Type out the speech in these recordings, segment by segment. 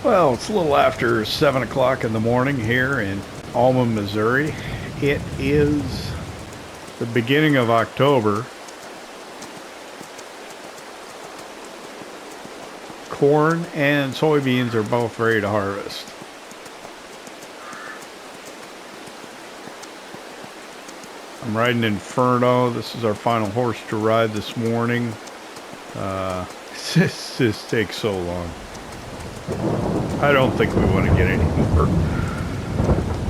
Well, it's a little after 7 o'clock in the morning here in Alma, Missouri. It is the beginning of October. Corn and soybeans are both ready to harvest. I'm riding Inferno. This is our final horse to ride this morning. This just takes so long. I don't think we want to get any more.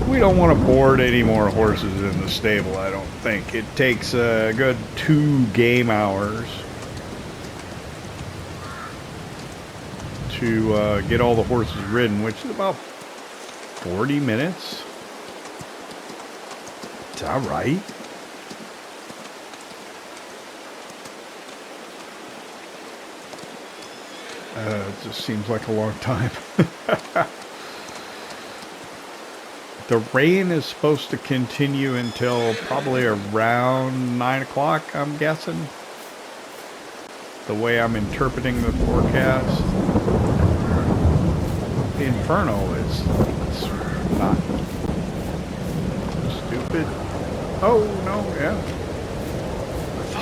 We don't want to board any more horses in the stable, I don't think. It takes a good 2 game hours to get all the horses ridden, which is about 40 minutes. Is that right? It just seems like a long time. The rain is supposed to continue until probably around 9 o'clock, I'm guessing. The way I'm interpreting the forecast. The Inferno is not stupid. Oh, no, yeah. I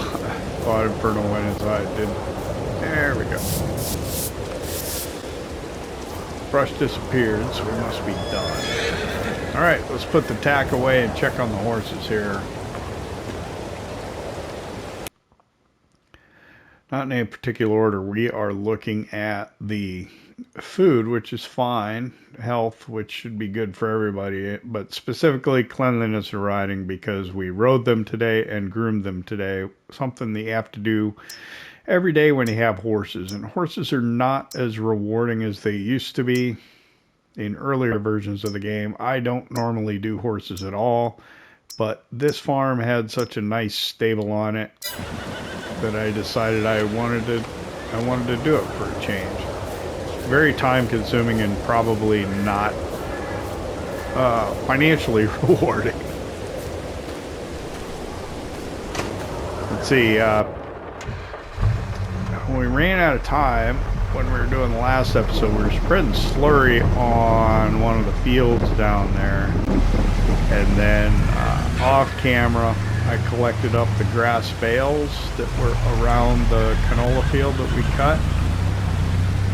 thought Inferno went inside, didn't it? There we go. Brush disappeared, so we must be done. Alright, let's put the tack away and check on the horses here. Not in any particular order. We are looking at the food, which is fine. Health, which should be good for everybody. But specifically cleanliness of riding, because we rode them today and groomed them today. Something that you have to do every day when you have horses. And horses are not as rewarding as they used to be in earlier versions of the game. I don't normally do horses at all, but this farm had such a nice stable on it that I decided I wanted to do it for a change. It's very time consuming and probably not financially rewarding. Let's see, when we ran out of time, when we were doing the last episode, we were spreading slurry on one of the fields down there. And then off camera, I collected up the grass bales that were around the canola field that we cut.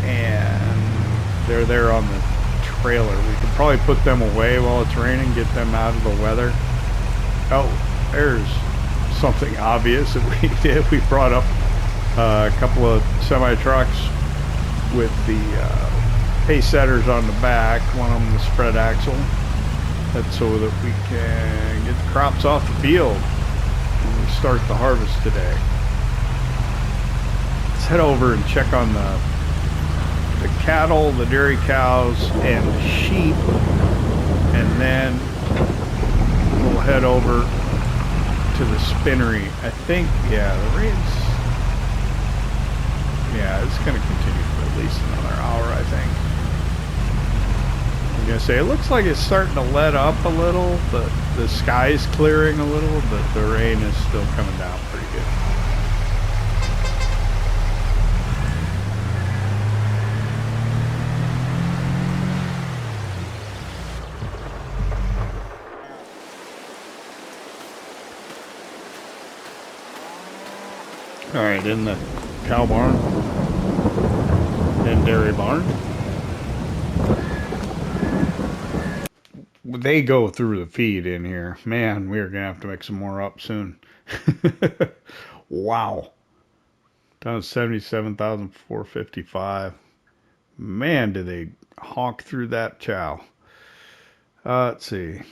And they're there on the trailer. We could probably put them away while it's raining, get them out of the weather. Oh, there's something obvious that we did. We brought up a couple of semi-trucks with the pace setters on the back, one of them the spread axle. That's so that we can get the crops off the field when we start the harvest today. Let's head over and check on the cattle, the dairy cows, and the sheep, and then we'll head over to the spinnery. I think, yeah, the rain's, yeah, it's going to continue for at least another hour, I think. I'm going to say, it looks like it's starting to let up a little. The sky's clearing a little, but the rain is still coming down pretty good. All right, in the cow barn and dairy barn. They go through the feed in here. Man, we're going to have to make some more up soon. Wow. Down to 77,455. Man, do they honk through that chow. Let's see.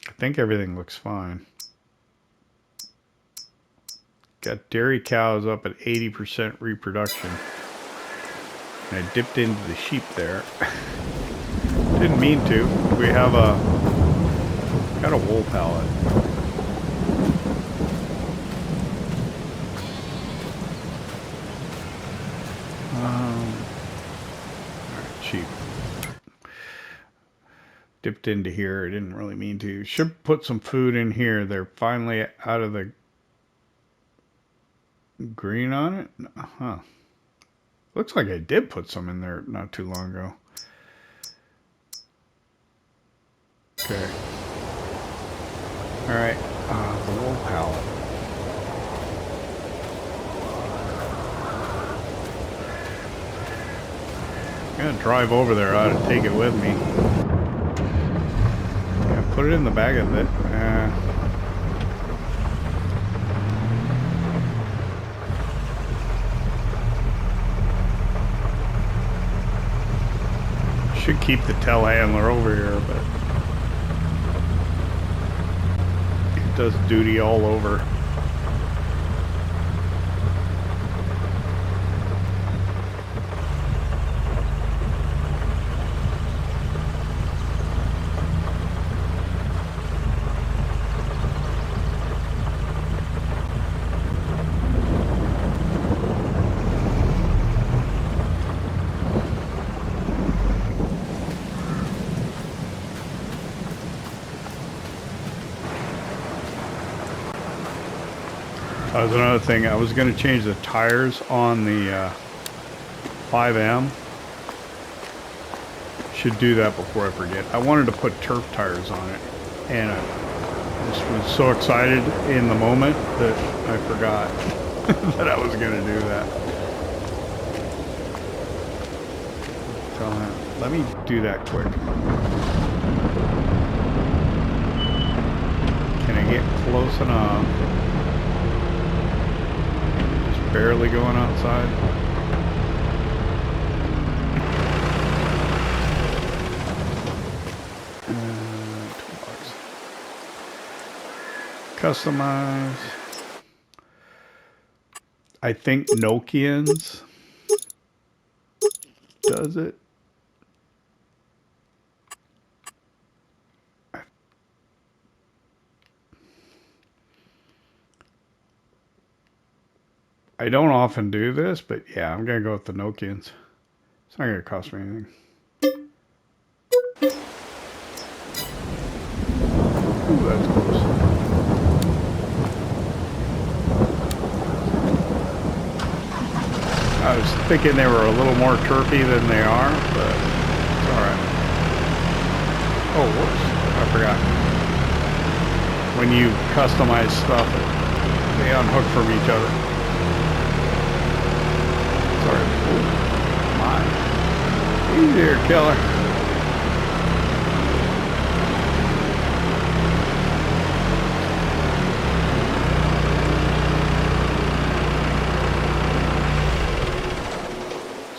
I think everything looks fine. Got dairy cows up at 80% reproduction. And I dipped into the sheep there. Didn't mean to. We have got a wool pallet. Alright, sheep. dipped into here. I didn't really mean to. Should put some food in here. They're finally out of the green on it. Huh. Looks like I did put some in there not too long ago. Okay. Alright. The wool pallet. I'm gonna drive over there. I ought to take it with me. Yeah, put it in the bag of it. Should keep the telehandler over here, but it does duty all over. That was another thing. I was going to change the tires on the 5M. Should do that before I forget. I wanted to put turf tires on it, and I just was so excited in the moment that I forgot that I was going to do that. Tell him, let me do that quick. Can I get close enough? Barely going outside. Toolbox. Customize. I think Nokians does it. I don't often do this, but yeah, I'm going to go with the Nokians. It's not going to cost me anything. Ooh, that's close. I was thinking they were a little more turfy than they are, but it's alright. Oh, whoops. I forgot. When you customize stuff, they unhook from each other. Sorry. Oh, my. Easy there, killer.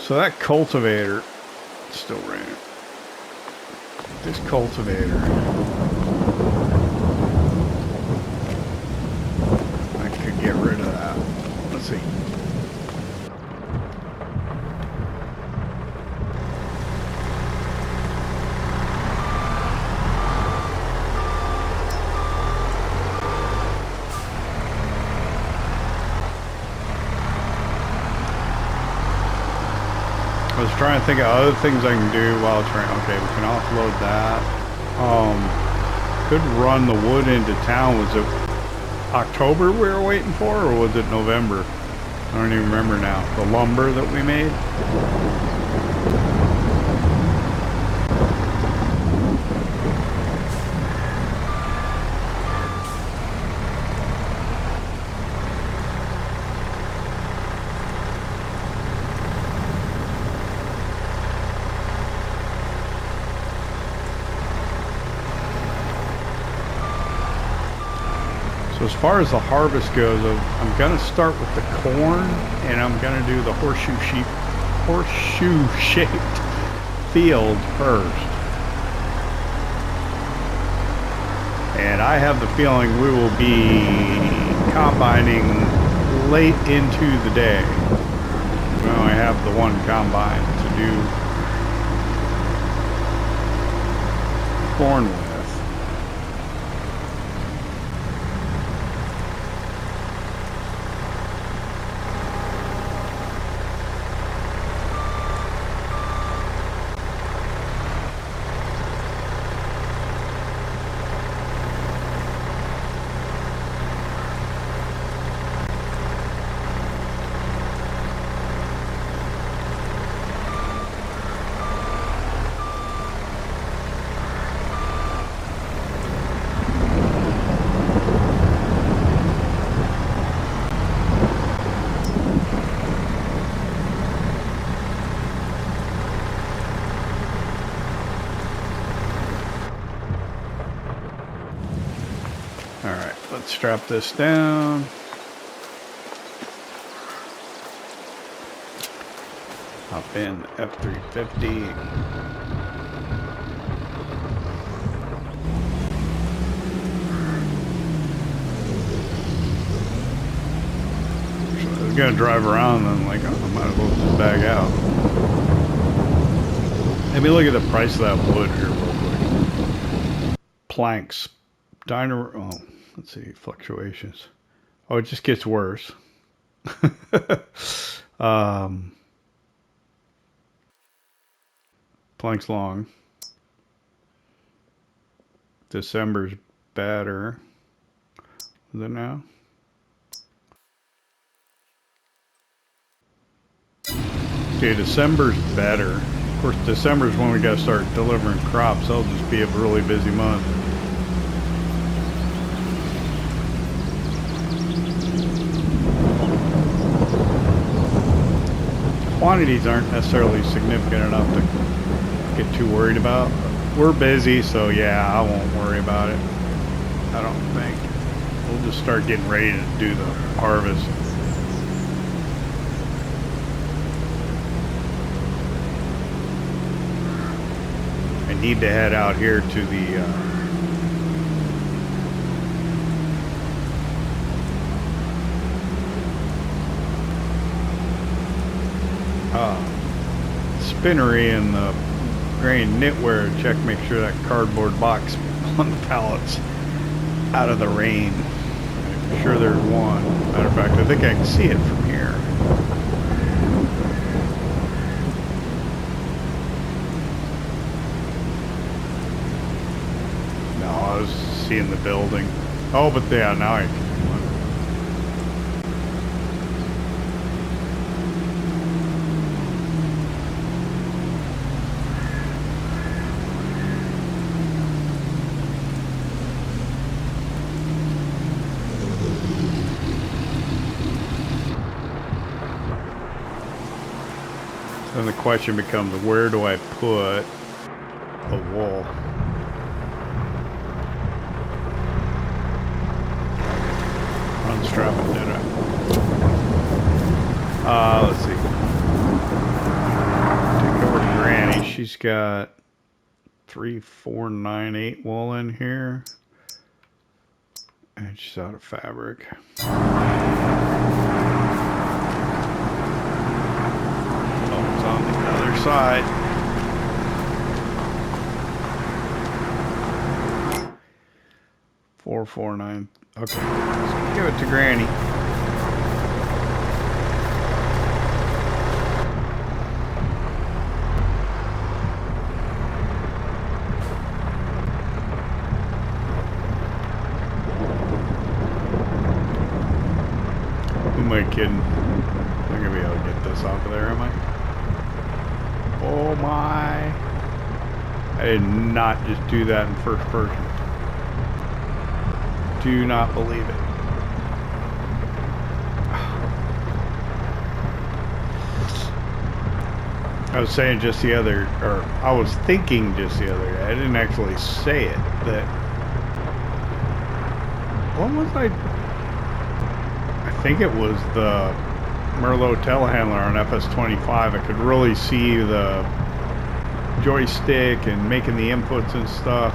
So that cultivator still ran. This cultivator, I could get rid of that. Let's see. I was trying to think of other things I can do while trying. Okay, we can offload that. Could run the wood into town. Was it October we were waiting for, or was it November? I don't even remember now. The lumber that we made. So as far as the harvest goes, I'm going to start with the corn, and I'm going to do the horseshoe-shaped field first. And I have the feeling we will be combining late into the day. We only have the one combine to do corn with. All right, let's strap this down. Hop in the F350. So I was gonna drive around and I'm like, oh, I might as well just bag out. Let me look at the price of that wood here real quick. Planks. Diner, oh, let's see, fluctuations. Oh, it just gets worse. Planks long. December's better. Is it now? Okay, December's better. Of course, December's when we gotta start delivering crops. That'll just be a really busy month. Quantities aren't necessarily significant enough to get too worried about. We're busy, so yeah, I won't worry about it. I don't think. We'll just start getting ready to do the harvest. I need to head out here to the spinnery and the grain knitwear. Check, make sure that cardboard box on the pallets out of the rain. I'm sure there's one. Matter of fact, I think I can see it from here. No, I was seeing the building. Oh, but yeah, now I can. Then the question becomes, where do I put the wool? Unstrap it, did I? Let's see. Take over to Granny. She's got 3498 wool in here. And she's out of fabric. On the other side. 449. Okay, let's give it to Granny. Who am I kidding? I'm not gonna be able to get this off of there, am I? Oh my. I did not just do that in first person. Do not believe it. I was saying just the other, or I was thinking just the other day, I didn't actually say it, that, what was I think it was the Merlot telehandler on FS25. I could really see the joystick and making the inputs and stuff.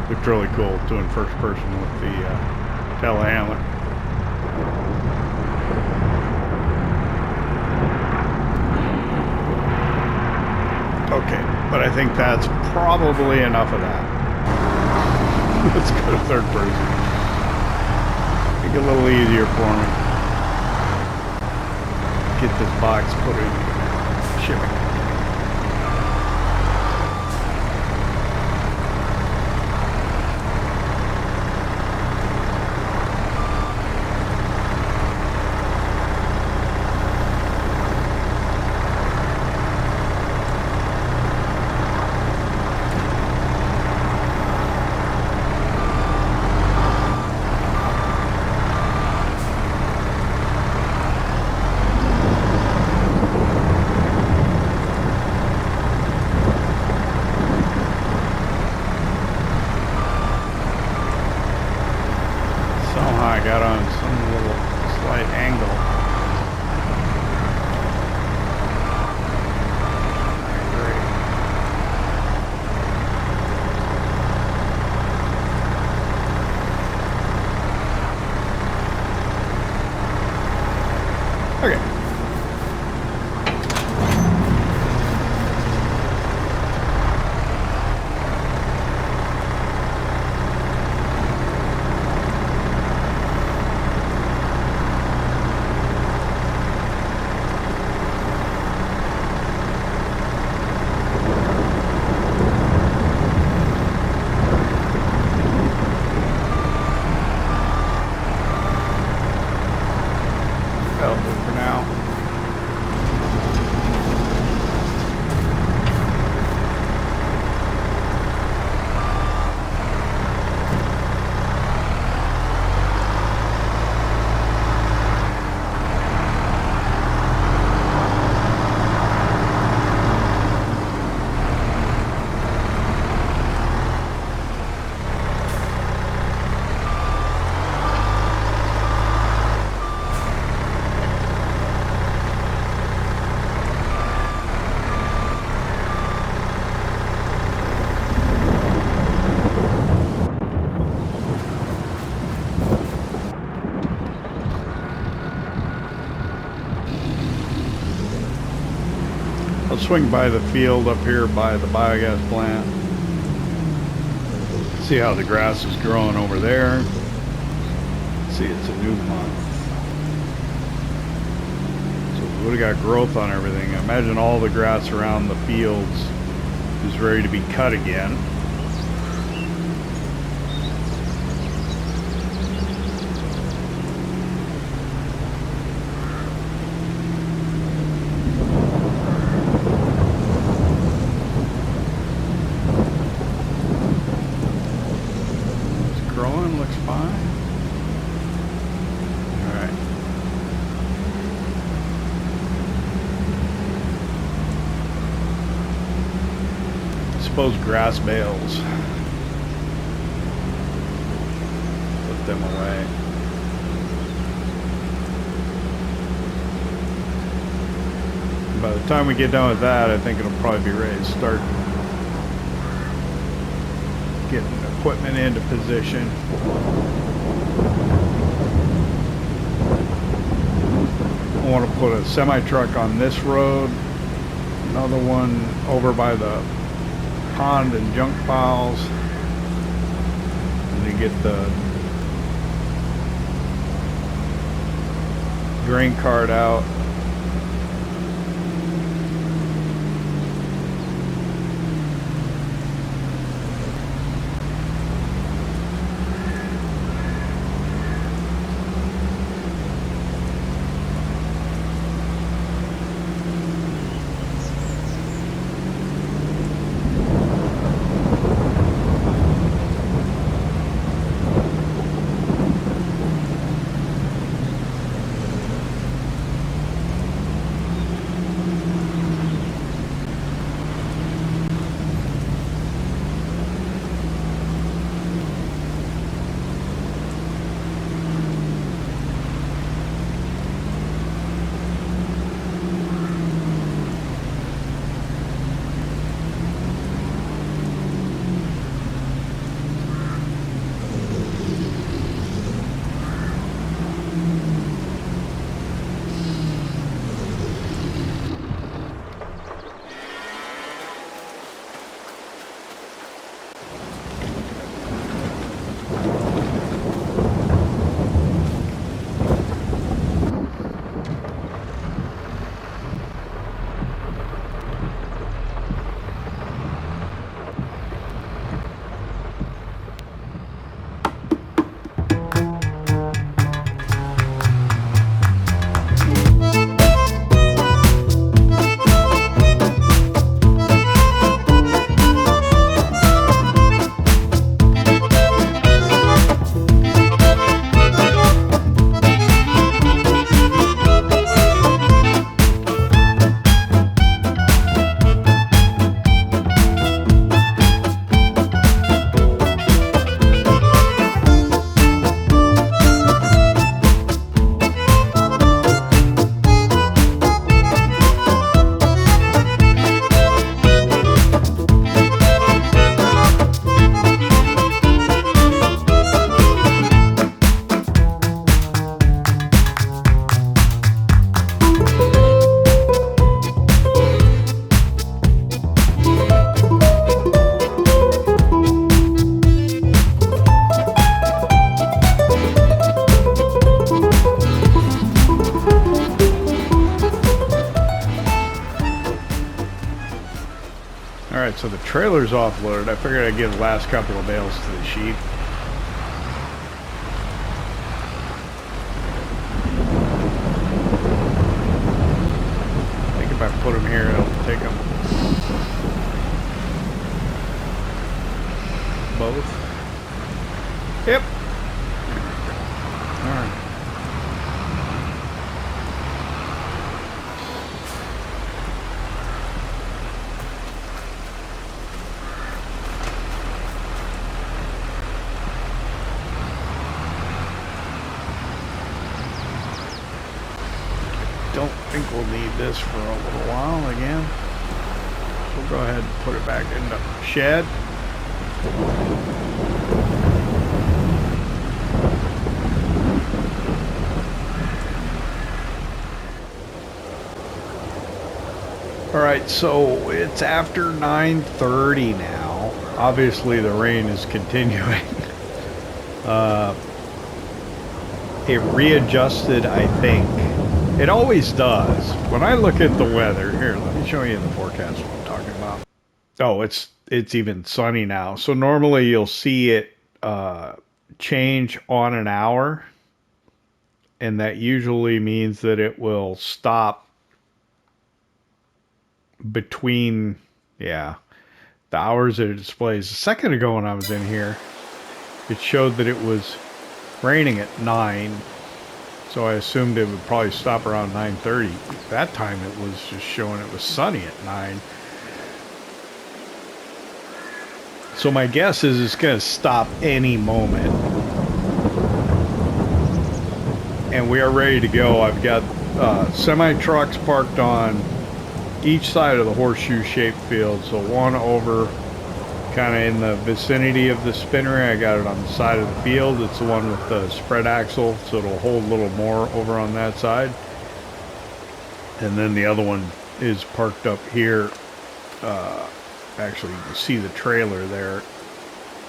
Looked really cool doing first person with the telehandler. Okay, but I think that's probably enough of that. Let's go to third person. Make it a little easier for me. Get this box put in shipping. I got on some little slight angle. Okay. I'll swing by the field up here by the biogas plant. See how the grass is growing over there. See, it's a new month. So we got growth on everything. I imagine all the grass around the fields is ready to be cut again. Suppose grass bales. Put them away. By the time we get done with that, I think it'll probably be ready to start getting equipment into position. I want to put a semi-truck on this road, another one over by the pond and junk piles, and to get the grain cart out. Alright, so the trailer's offloaded. I figured I'd give the last couple of bales to the sheep. I think if I put them here, it'll take them both. Yep. Alright. Don't think we'll need this for a little while again. We'll go ahead and put it back in the shed. Alright, so it's after 9:30 now. Obviously the rain is continuing. It readjusted, I think. It always does. When I look at the weather, here, let me show you the forecast what I'm talking about. Oh, it's even sunny now. So normally you'll see it change on an hour, and that usually means that it will stop between, yeah, the hours that it displays. A second ago when I was in here, it showed that it was raining at 9. So I assumed it would probably stop around 9:30. That time it was just showing it was sunny at 9. So my guess is it's going to stop any moment. And we are ready to go. I've got semi-trucks parked on each side of the horseshoe-shaped field. So one over kind of in the vicinity of the spinnery. I got it on the side of the field. It's the one with the spread axle, so it'll hold a little more over on that side. And then the other one is parked up here. Actually, you can see the trailer there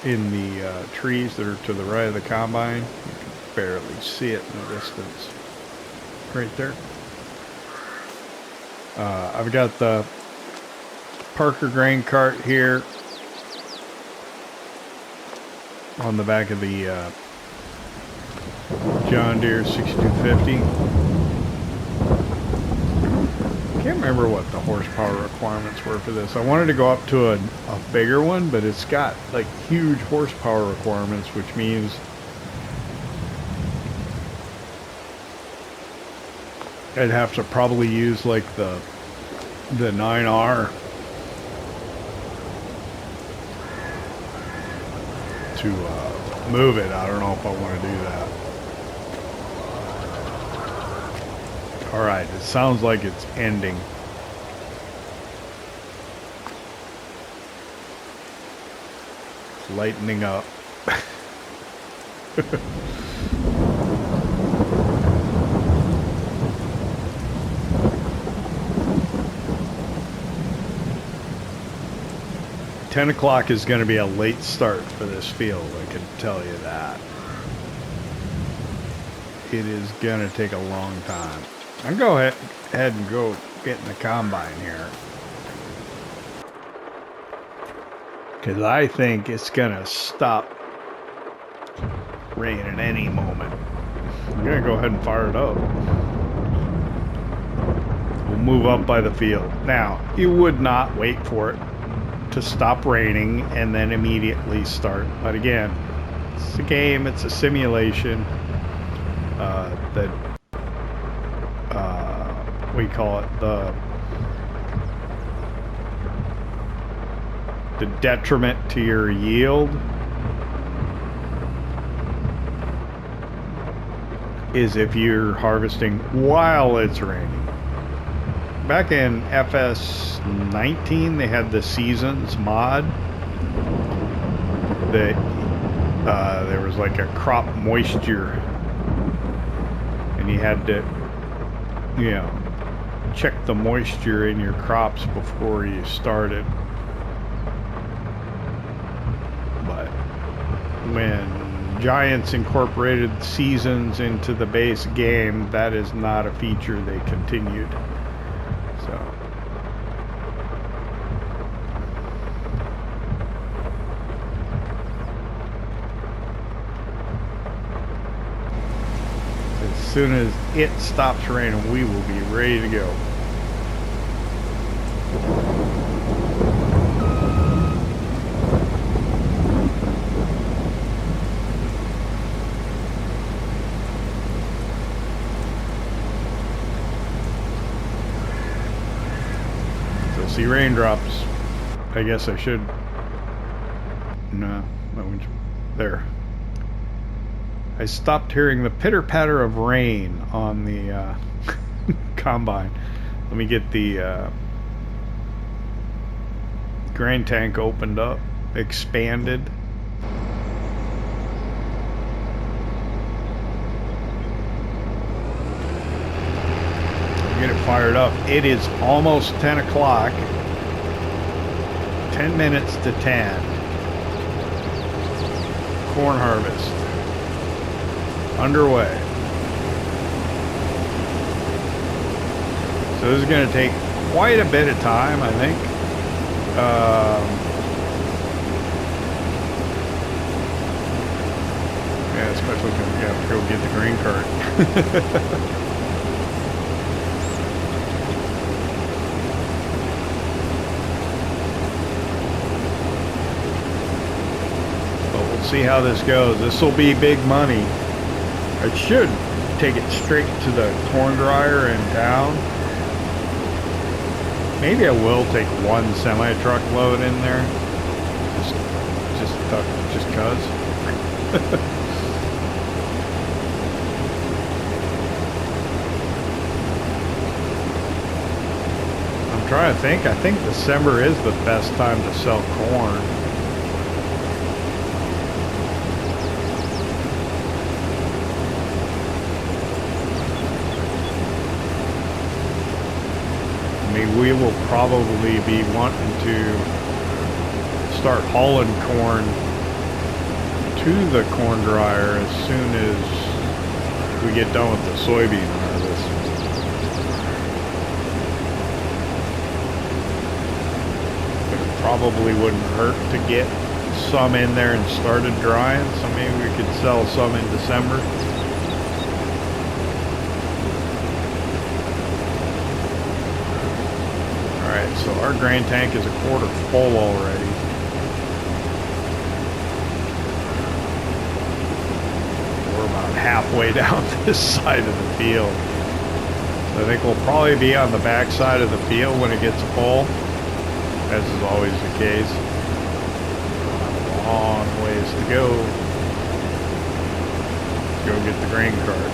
in the trees that are to the right of the combine. You can barely see it in the distance. Right there. I've got the Parker grain cart here on the back of the John Deere 6250. Can't remember what the horsepower requirements were for this. I wanted to go up to a bigger one, but it's got like huge horsepower requirements, which means I'd have to probably use like the 9R to move it. I don't know if I want to do that. Alright, it sounds like it's ending. It's lightening up. 10 o'clock is going to be a late start for this field, I can tell you that. It is going to take a long time. I'll go ahead and go get in the combine here, because I think it's going to stop raining any moment. I'm going to go ahead and fire it up. We'll move up by the field. Now, you would not wait for it to stop raining and then immediately start. But again, it's a game, it's a simulation that we call it the detriment to your yield is if you're harvesting while it's raining. Back in FS19, they had the seasons mod that there was like a crop moisture, and you had to, you know, check the moisture in your crops before you started. But when Giants incorporated seasons into the base game, that is not a feature they continued. So As soon as it stops raining, we will be ready to go. Still see raindrops. I guess I should. No, there. I stopped hearing the pitter-patter of rain on the combine. Let me get the grain tank opened up, expanded. Get it fired up. It is almost 10 o'clock. 10 minutes to 10. Corn harvest underway. So this is going to take quite a bit of time, I think. Yeah, especially because we have to go get the grain cart. But we'll see how this goes. This will be big money. I should take it straight to the corn dryer and down. Maybe I will take one semi-truck load in there. Just cause. I'm trying to think. I think December is the best time to sell corn. We will probably be wanting to start hauling corn to the corn dryer as soon as we get done with the soybean harvest. But it probably wouldn't hurt to get some in there and started drying, so maybe we could sell some in December. So our grain tank is a quarter full already. We're about halfway down this side of the field. So I think we'll probably be on the back side of the field when it gets full, as is always the case. Long ways to go. Let's go get the grain cart.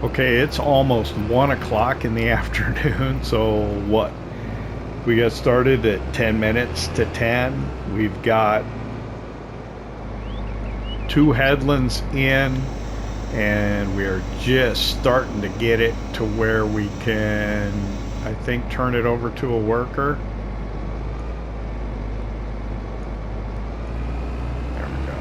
Okay, it's almost 1 o'clock in the afternoon, so what? We got started at 10 minutes to 10. We've got 2 headlands in, and we are just starting to get it to where we can, I think, turn it over to a worker. There we go.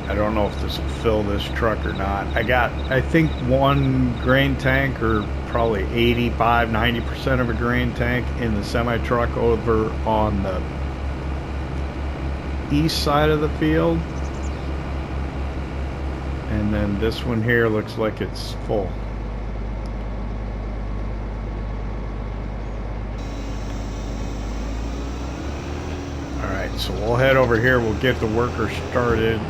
I don't know if this will fill this truck or not. I got, I think, 1 grain tank, or probably 85–90% of a grain tank in the semi truck over on the east side of the field, and then this one here looks like it's full. Alright, so we'll head over here, we'll get the worker started.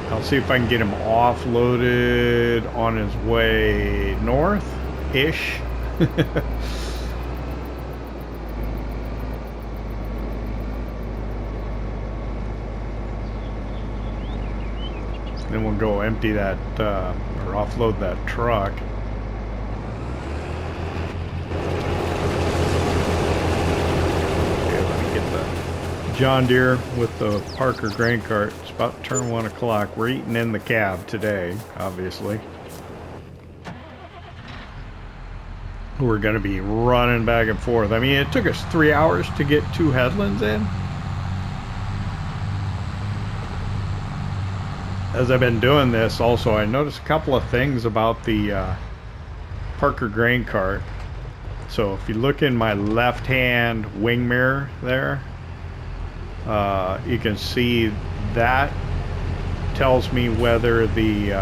I'll see if I can get him offloaded on his way north-ish. Then we'll go empty that, or offload that truck. Okay, let me get the John Deere with the Parker grain cart. It's about to turn 1 o'clock. We're eating in the cab today, obviously. We're going to be running back and forth. I mean, it took us 3 hours to get 2 headlands in. As I've been doing this, also, I noticed a couple of things about the Parker grain cart. So if you look in my left-hand wing mirror there, you can see that tells me whether the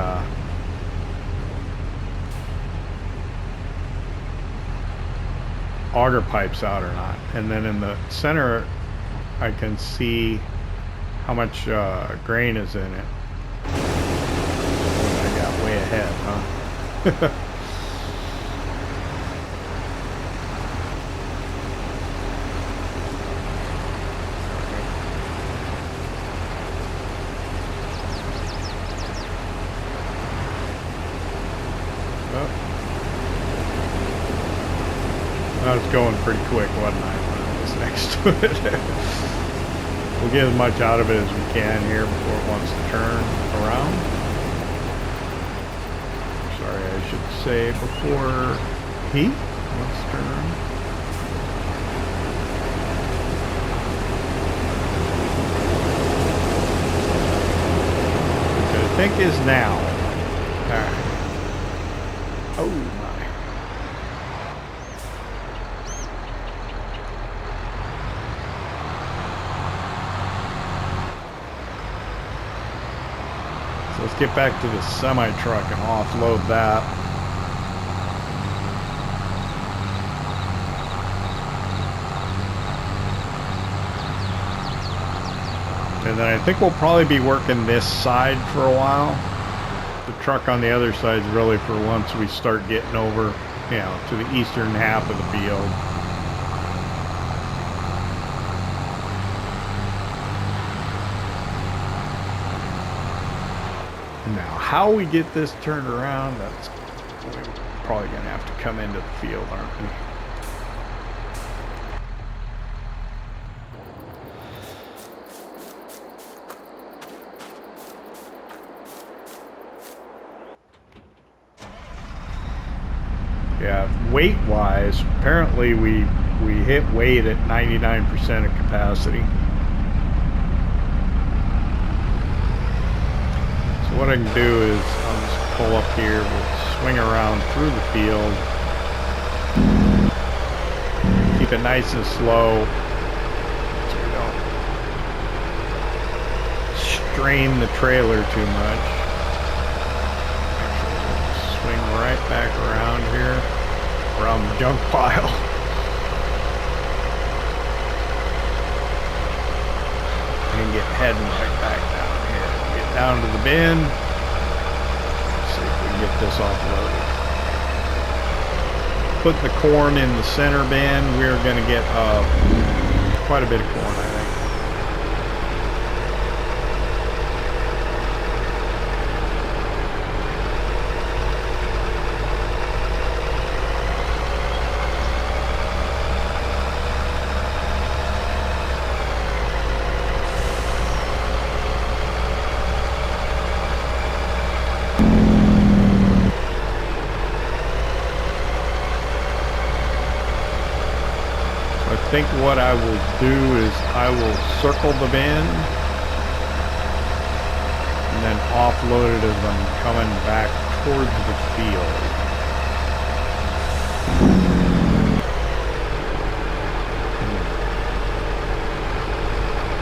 auger pipe's out or not. And then in the center, I can see how much grain is in it. I got way ahead, huh? I was going pretty quick, wasn't I, when I was next to it? We'll get as much out of it as we can here before it wants to turn around. Sorry, I should say before he wants to turn around. Which I think is now. Alright. Oh my. Let's get back to the semi truck and offload that. And then I think we'll probably be working this side for a while. The truck on the other side is really for once we start getting over, you know, to the eastern half of the field. Now, how we get this turned around, that's we're probably going to have to come into the field, aren't we? Yeah, weight-wise, apparently we hit weight at 99% of capacity. What I can do is I'll just pull up here, we'll swing around through the field, keep it nice and slow so we don't strain the trailer too much. Actually, we'll swing right back around here, around the junk pile. And get heading right back down here. Get down to the bin. Let's see if we can get this offloaded. putting the corn in the center bin, we're going to get quite a bit of corn, I think. I think what I will do is I will circle the bin and then offload it as I'm coming back towards the field.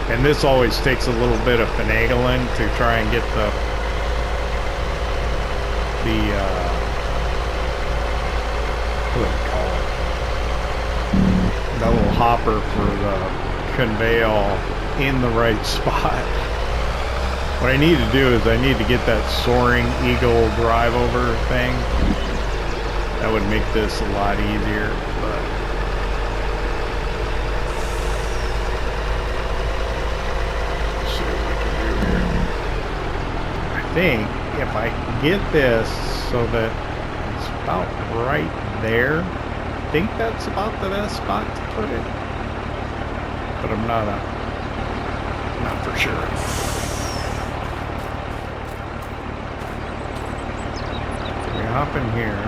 And this always takes a little bit of finagling to try and get the what do you call it? That little hopper for the conveyor in the right spot. What I need to do is I need to get that soaring eagle drive over thing. That would make this a lot easier, but let's see what we can do here. I think if I can get this so that it's about right there, I think that's about the best spot to put it, but I'm not for sure. We hop in here,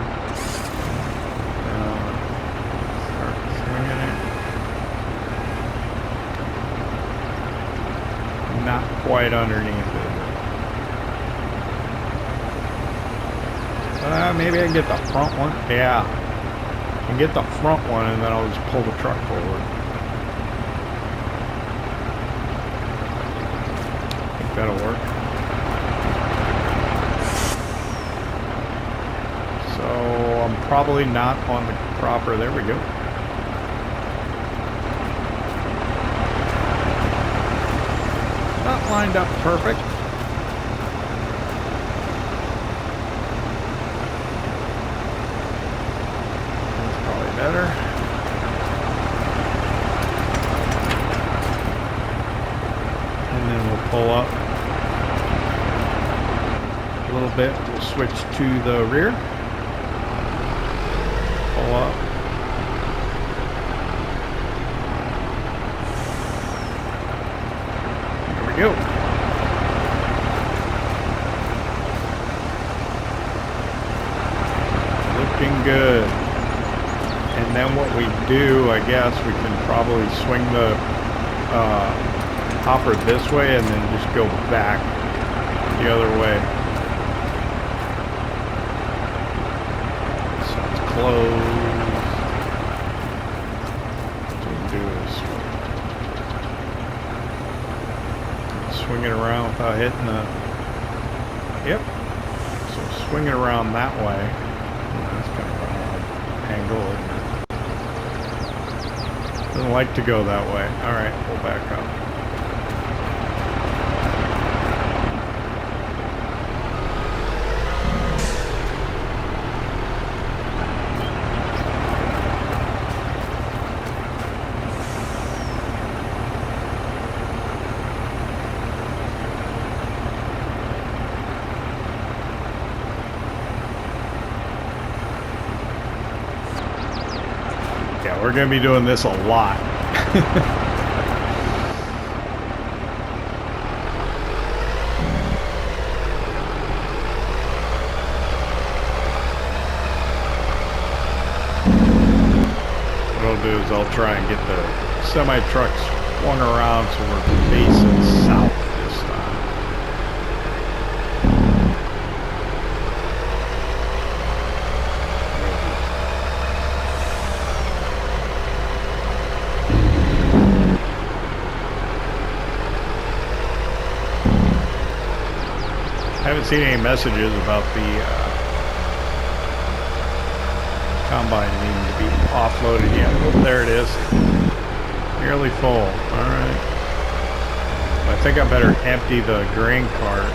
start swinging it, not quite underneath it. Maybe I can get the front one. Yeah. And get the front one, and then I'll just pull the truck forward. I think that'll work. So I'm probably not on the proper. There we go. Not lined up perfect. Better. And then we'll pull up a little bit. We'll switch to the rear. Pull up. There we go. Looking good. And then what we do, I guess, we can probably swing the hopper this way and then just go back the other way. So it's closed. What we can do is swing it around without hitting the... Yep. So swing it around that way. That's kind of an odd angle, isn't it? Doesn't like to go that way. Alright, we'll back up. Yeah, we're going to be doing this a lot. What I'll do is I'll try and get the semi-truck swung around so we're facing south this time. I haven't seen any messages about the combine needing to be offloaded yet. Oh, there it is. Nearly full. Alright. I think I better empty the grain cart.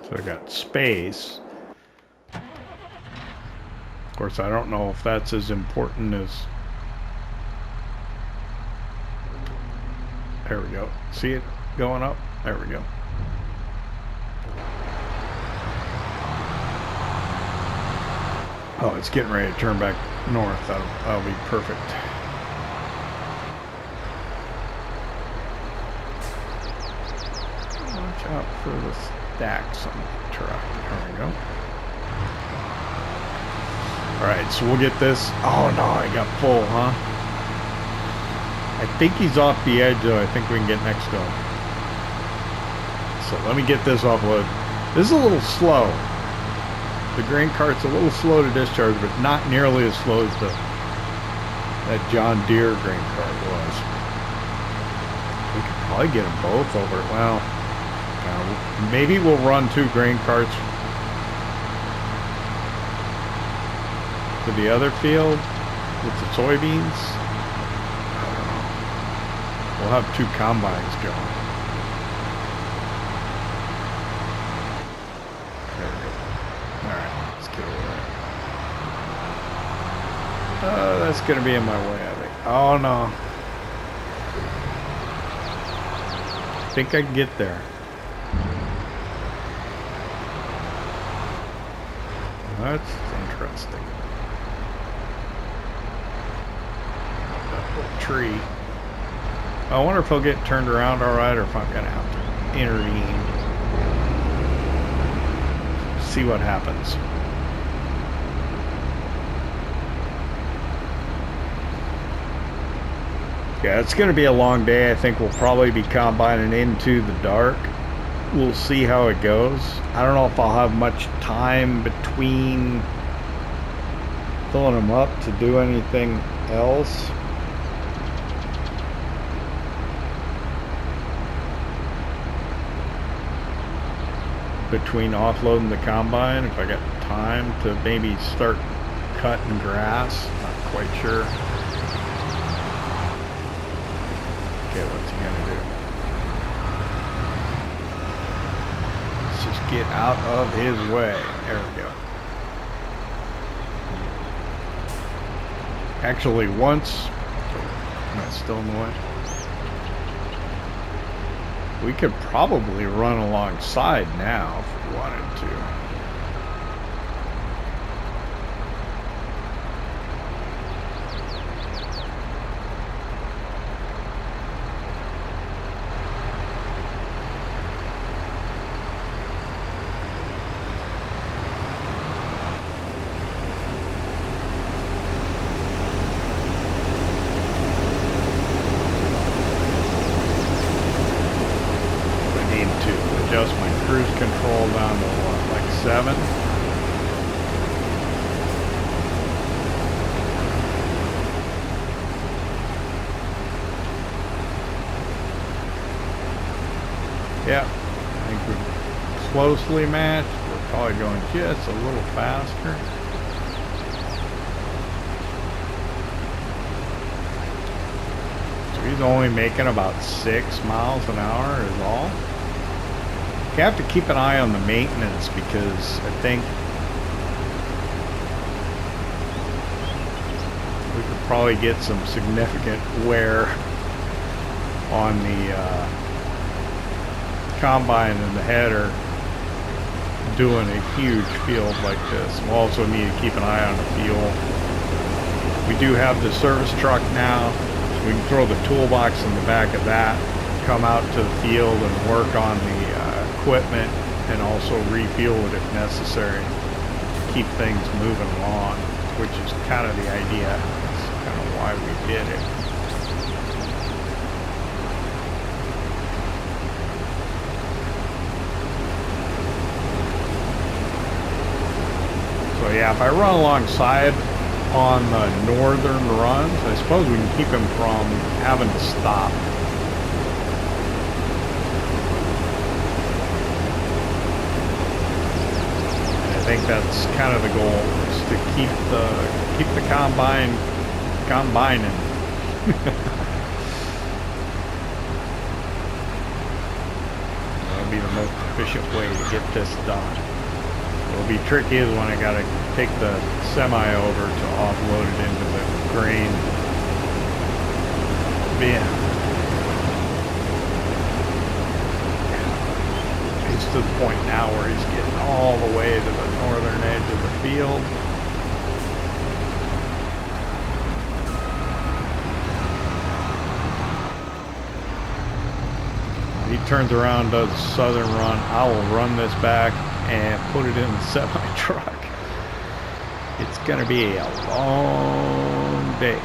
So I got space. Of course, I don't know if that's as important as... There we go. See it going up? There we go. Oh, it's getting ready to turn back north. That'll be perfect. Watch out for the stacks on the truck. There we go. Alright, so we'll get this. Oh no, I got full, huh? I think he's off the edge though. I think we can get next to him. So let me get this offload. This is a little slow. The grain cart's a little slow to discharge, but not nearly as slow as that John Deere grain cart was. We could probably get them both over. Well, maybe we'll run 2 grain carts to the other field with the soybeans. I don't know. We'll have 2 combines going. There we go. Alright, let's get over there. That's gonna be in my way, I think. Oh no. I think I can get there. That's interesting. That little tree. I wonder if he'll get turned around alright or if I'm gonna have to intervene. See what happens. Yeah, it's gonna be a long day. I think we'll probably be combining into the dark. We'll see how it goes. I don't know if I'll have much time between filling them up to do anything else. Between offloading the combine, if I got time to maybe start cutting grass. Not quite sure. Okay, what's he gonna do? Get out of his way. There we go. Actually, once... Am I still in the way? We could probably run alongside now if we wanted to. Yeah, I think we're closely matched. We're probably going just a little faster. So he's only making about 6 miles an hour is all. You have to keep an eye on the maintenance because I think we could probably get some significant wear on the combine and the header doing a huge field like this. We'll also need to keep an eye on the fuel. We do have the service truck now, so we can throw the toolbox in the back of that, come out to the field and work on the equipment and also refuel it if necessary. Keep things moving along, which is kind of the idea. That's kind of why we did it. So yeah, if I run alongside on the northern runs, I suppose we can keep him from having to stop. And I think that's kind of the goal, is to keep the combining. to be the most efficient way to get this done. What'll be tricky is when I got to take the semi over to offload it into the grain bin. He's to the point now where he's getting all the way to the northern edge of the field. He turns around, does a southern run. I will run this back and put it in the semi-truck. It's going to be a long day.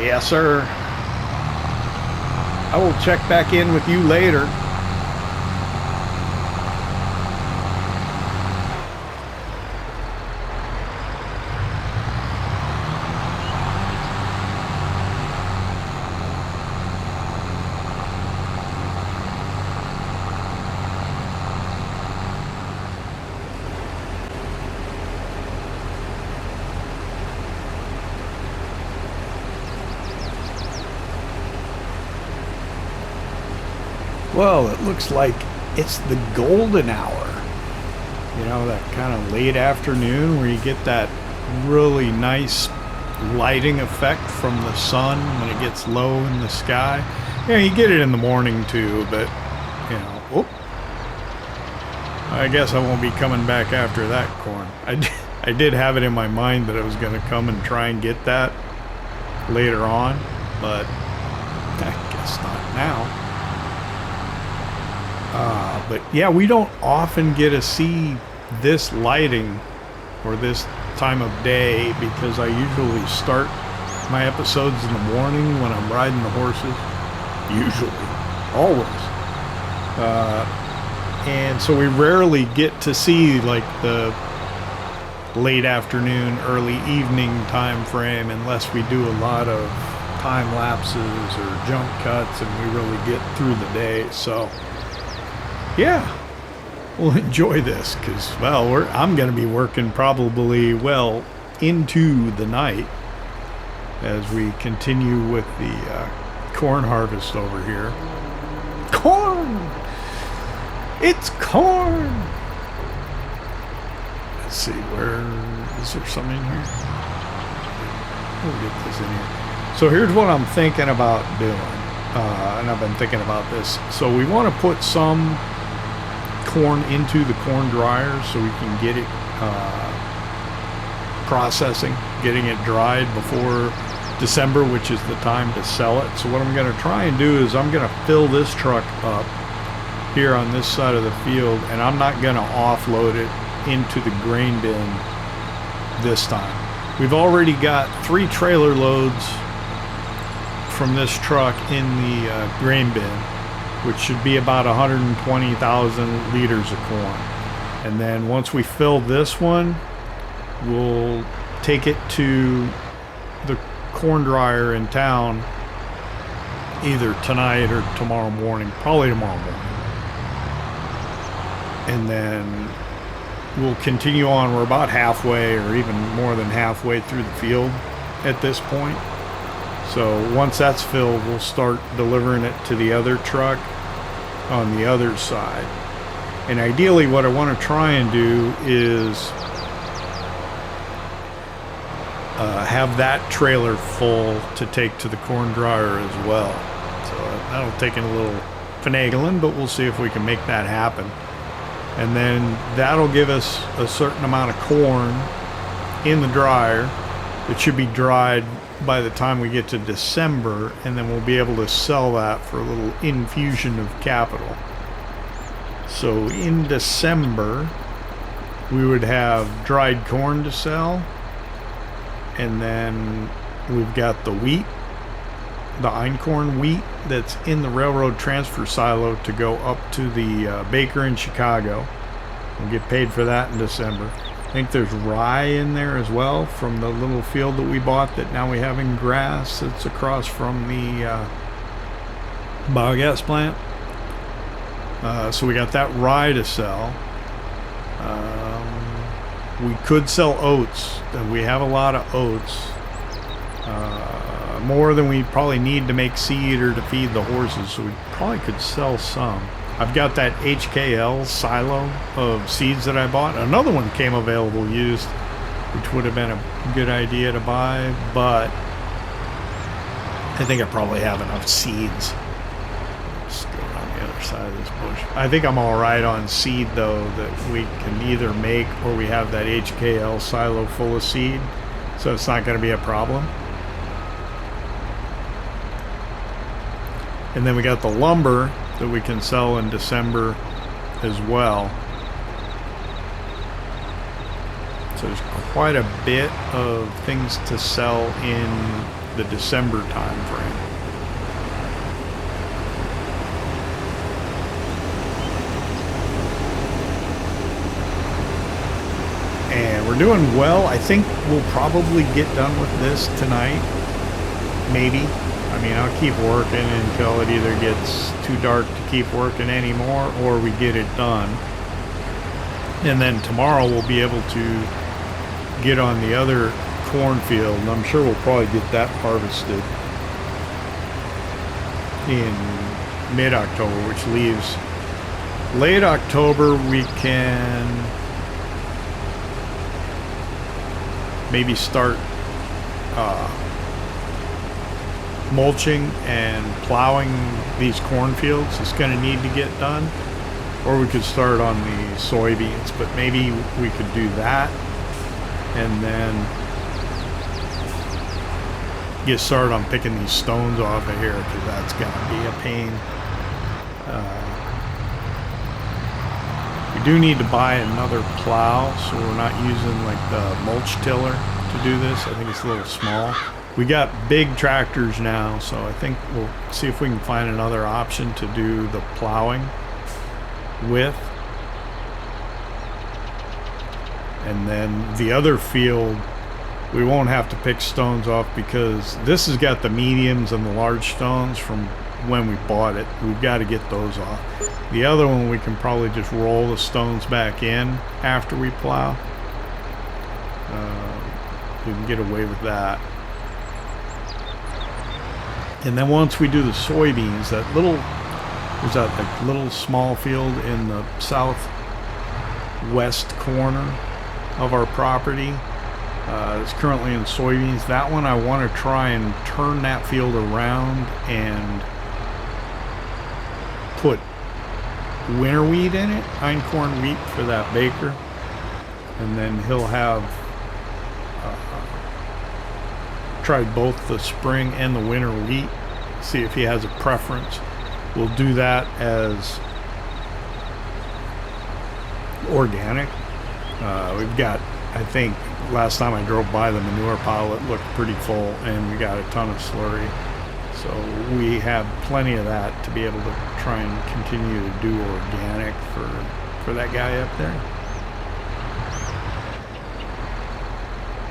Yes, sir. I will check back in with you later. Well, it looks like it's the golden hour. You know, that kind of late afternoon where you get that really nice lighting effect from the sun when it gets low in the sky. Yeah, you get it in the morning too, but, you know, whoop. I guess I won't be coming back after that corn. I did have it in my mind that I was going to come and try and get that later on, but I guess not now. But yeah, we don't often get to see this lighting or this time of day because I usually start my episodes in the morning when I'm riding the horses. Usually. Always. And so we rarely get to see like the late afternoon, early evening time frame unless we do a lot of time lapses or jump cuts and we really get through the day. So yeah, we'll enjoy this because, well, I'm going to be working probably, well, into the night as we continue with the corn harvest over here. Corn! It's corn! Let's see, is there some in here? We'll get this in here. So here's what I'm thinking about doing, and I've been thinking about this. So we want to put some corn into the corn dryer so we can get it processing, getting it dried before December, which is the time to sell it. So what I'm going to try and do is I'm going to fill this truck up here on this side of the field, and I'm not going to offload it into the grain bin this time. We've already got 3 trailer loads from this truck in the grain bin, which should be about 120,000 liters of corn. And then once we fill this one, we'll take it to the corn dryer in town either tonight or tomorrow morning, probably tomorrow morning. And then we'll continue on. We're about halfway or even more than halfway through the field at this point. So once that's filled, we'll start delivering it to the other truck on the other side. And ideally what I want to try and do is have that trailer full to take to the corn dryer as well. So that'll take a little finagling, but we'll see if we can make that happen. And then that'll give us a certain amount of corn in the dryer. It should be dried by the time we get to December, and then we'll be able to sell that for a little infusion of capital. So in December, we would have dried corn to sell, and then we've got the wheat, the einkorn wheat that's in the railroad transfer silo to go up to the baker in Chicago. We'll get paid for that in December. I think there's rye in there as well from the little field that we bought that now we have in grass. It's across from the biogas plant. So we got that rye to sell. We could sell oats. We have a lot of oats. More than we probably need to make seed or to feed the horses, so we probably could sell some. I've got that HKL silo of seeds that I bought. Another one came available used, which would have been a good idea to buy, but I think I probably have enough seeds. Let's go on the other side of this bush. I think I'm all right on seed, though, that we can either make or we have that HKL silo full of seed, so it's not going to be a problem. And then we got the lumber that we can sell in December as well. So there's quite a bit of things to sell in the December time frame. And we're doing well. I think we'll probably get done with this tonight. Maybe. I mean, I'll keep working until it either gets too dark to keep working anymore or we get it done. And then tomorrow we'll be able to get on the other cornfield, and I'm sure we'll probably get that harvested in mid-October, which leaves late October. We can maybe start mulching and plowing these cornfields. It's going to need to get done, or we could start on the soybeans, but maybe we could do that and then get started on picking these stones off of here, because that's going to be a pain. We do need to buy another plow, so we're not using like the mulch tiller to do this. I think it's a little small. We got big tractors now, so I think we'll see if we can find another option to do the plowing with. And then the other field, we won't have to pick stones off, because this has got the mediums and the large stones from when we bought it. We've got to get those off. The other one, we can probably just roll the stones back in after we plow. We can get away with that. And then once we do the soybeans, there's that like little small field in the southwest corner of our property. It's currently in soybeans. That one I want to try and turn that field around and put winter wheat in it, einkorn wheat for that baker. And then he'll have tried both the spring and the winter wheat, see if he has a preference. We'll do that as organic. We've got, I think last time I drove by the manure pile, it looked pretty full, and we got a ton of slurry, so we have plenty of that to be able to try and continue to do organic for that guy up there.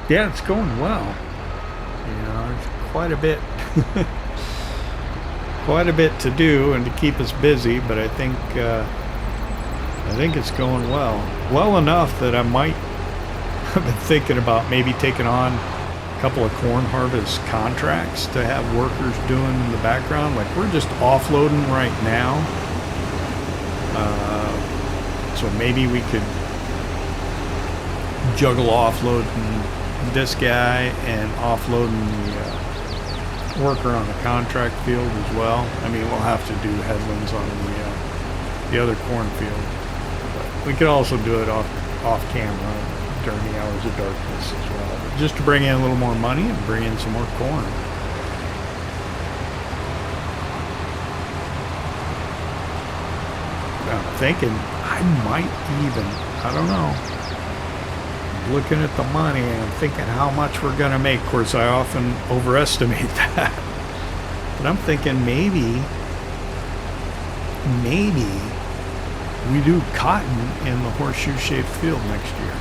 Yeah, it's going well. You know, there's quite a bit quite a bit to do and to keep us busy, but I think it's going well enough that I might have been thinking about maybe taking on a couple of corn harvest contracts to have workers doing in the background. Like, we're just offloading right now, so maybe we could juggle offloading this guy and offloading the worker on the contract field as well. I mean, we'll have to do headlands on the other cornfield, but we could also do it off camera during the hours of darkness as well, but just to bring in a little more money and bring in some more corn. I'm thinking I might even, I don't know, looking at the money and thinking how much we're gonna make. Of course, I often overestimate that, but I'm thinking maybe we do cotton in the horseshoe-shaped field next year,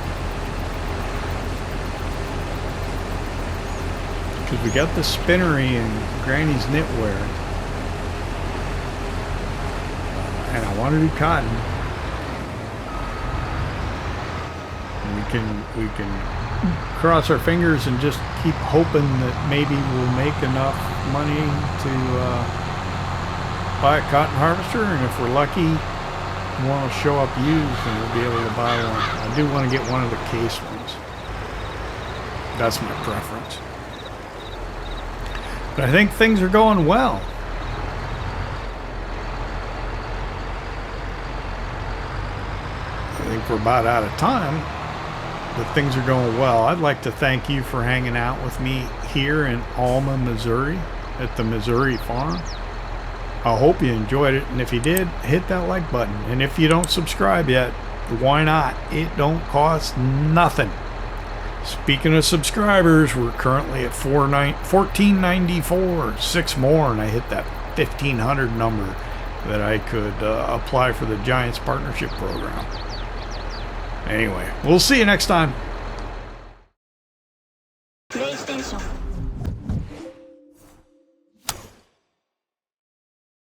because we got the spinnery and Granny's knitwear, and I want to do cotton. we can cross our fingers and just keep hoping that maybe we'll make enough money to buy a cotton harvester, and if we're lucky, one will show up used and we'll be able to buy one. I do want to get one of the case ones. That's my preference. But I think things are going well. I think we're about out of time, but things are going well. I'd like to thank you for hanging out with me here in Alma, Missouri at the Missouri farm. I hope you enjoyed it, and if you did, hit that like button. And if you don't subscribe yet, why not? It don't cost nothing. Speaking of subscribers, we're currently at 1494, 6 more, and I hit that 1500 number that I could apply for the Giants Partnership Program. Anyway, we'll see you next time.